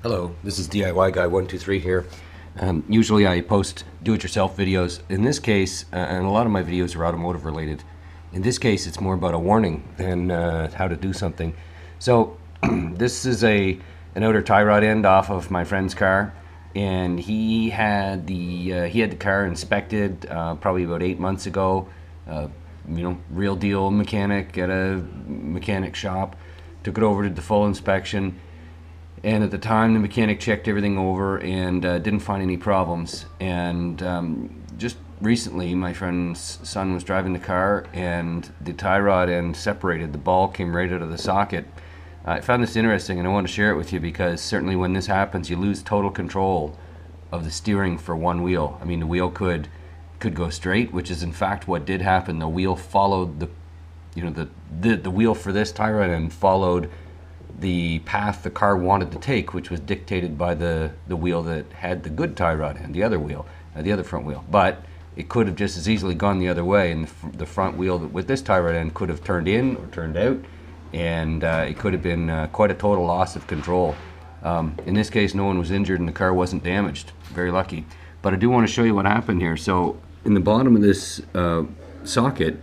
Hello, this is DIY Guy 123 here. Usually I post do-it-yourself videos. In this case, and a lot of my videos are automotive related. In this case, it's more about a warning than how to do something. So this is an outer tie rod end off of my friend's car, and he had the car inspected probably about 8 months ago. Real deal mechanic at a mechanic shop. Took it over to the full inspection. And at the time, the mechanic checked everything over and didn't find any problems. And just recently, my friend's son was driving the car, and the tie rod end separated. The ball came right out of the socket. I found this interesting, and I want to share it with you because certainly when this happens, you lose total control of the steering for one wheel. I mean, the wheel could go straight, which is in fact what did happen. The wheel followed the wheel for this tie rod end followed the path the car wanted to take, which was dictated by the wheel that had the good tie rod end, the other wheel, the other front wheel. But it could have just as easily gone the other way, and the front wheel with this tie rod end could have turned in or turned out, and it could have been quite a total loss of control. In this case, no one was injured and the car wasn't damaged. Very lucky. But I do want to show you what happened here. So in the bottom of this socket,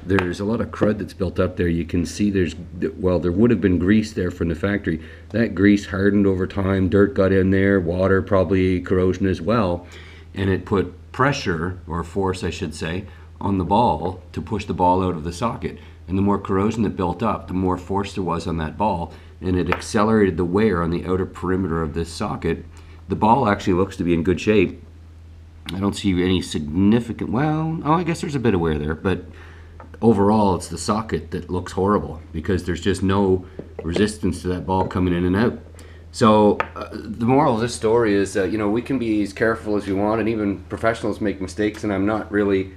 there's a lot of crud that's built up there. You can see there would have been grease there from the factory. That grease hardened over time, dirt got in there, water, probably corrosion as well, and it put pressure, or force I should say, on the ball to push the ball out of the socket. And the more corrosion that built up, the more force there was on that ball, and it accelerated the wear on the outer perimeter of this socket. The ball actually looks to be in good shape. I don't see any significant, I guess there's a bit of wear there, but overall it's the socket that looks horrible because there's just no resistance to that ball coming in and out. So the moral of this story is that we can be as careful as we want, and even professionals make mistakes, and I'm not really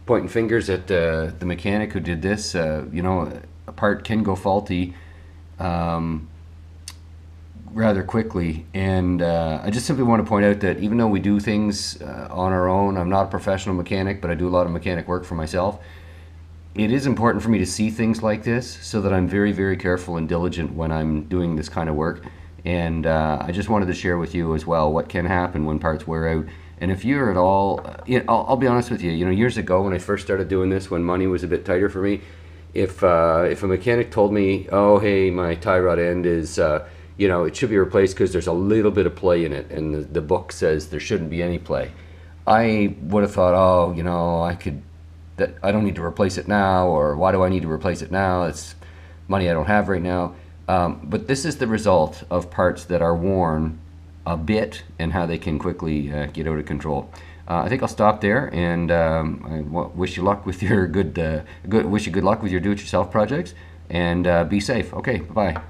pointing fingers at the mechanic who did this. A part can go faulty rather quickly, and I just simply want to point out that even though we do things on our own, I'm not a professional mechanic, but I do a lot of mechanic work for myself. It is important for me to see things like this so that I'm very, very careful and diligent when I'm doing this kind of work. And I just wanted to share with you as well what can happen when parts wear out. And if you're at all, I'll be honest with you, years ago when I first started doing this, when money was a bit tighter for me, if a mechanic told me, oh, hey, my tie rod end is, it should be replaced because there's a little bit of play in it, and the book says there shouldn't be any play, I would have thought, I don't need to replace it now, or why do I need to replace it now? It's money I don't have right now. But this is the result of parts that are worn a bit and how they can quickly get out of control. I think I'll stop there, and I wish you luck with your wish you good luck with your do-it-yourself projects, and be safe. Okay, bye-bye.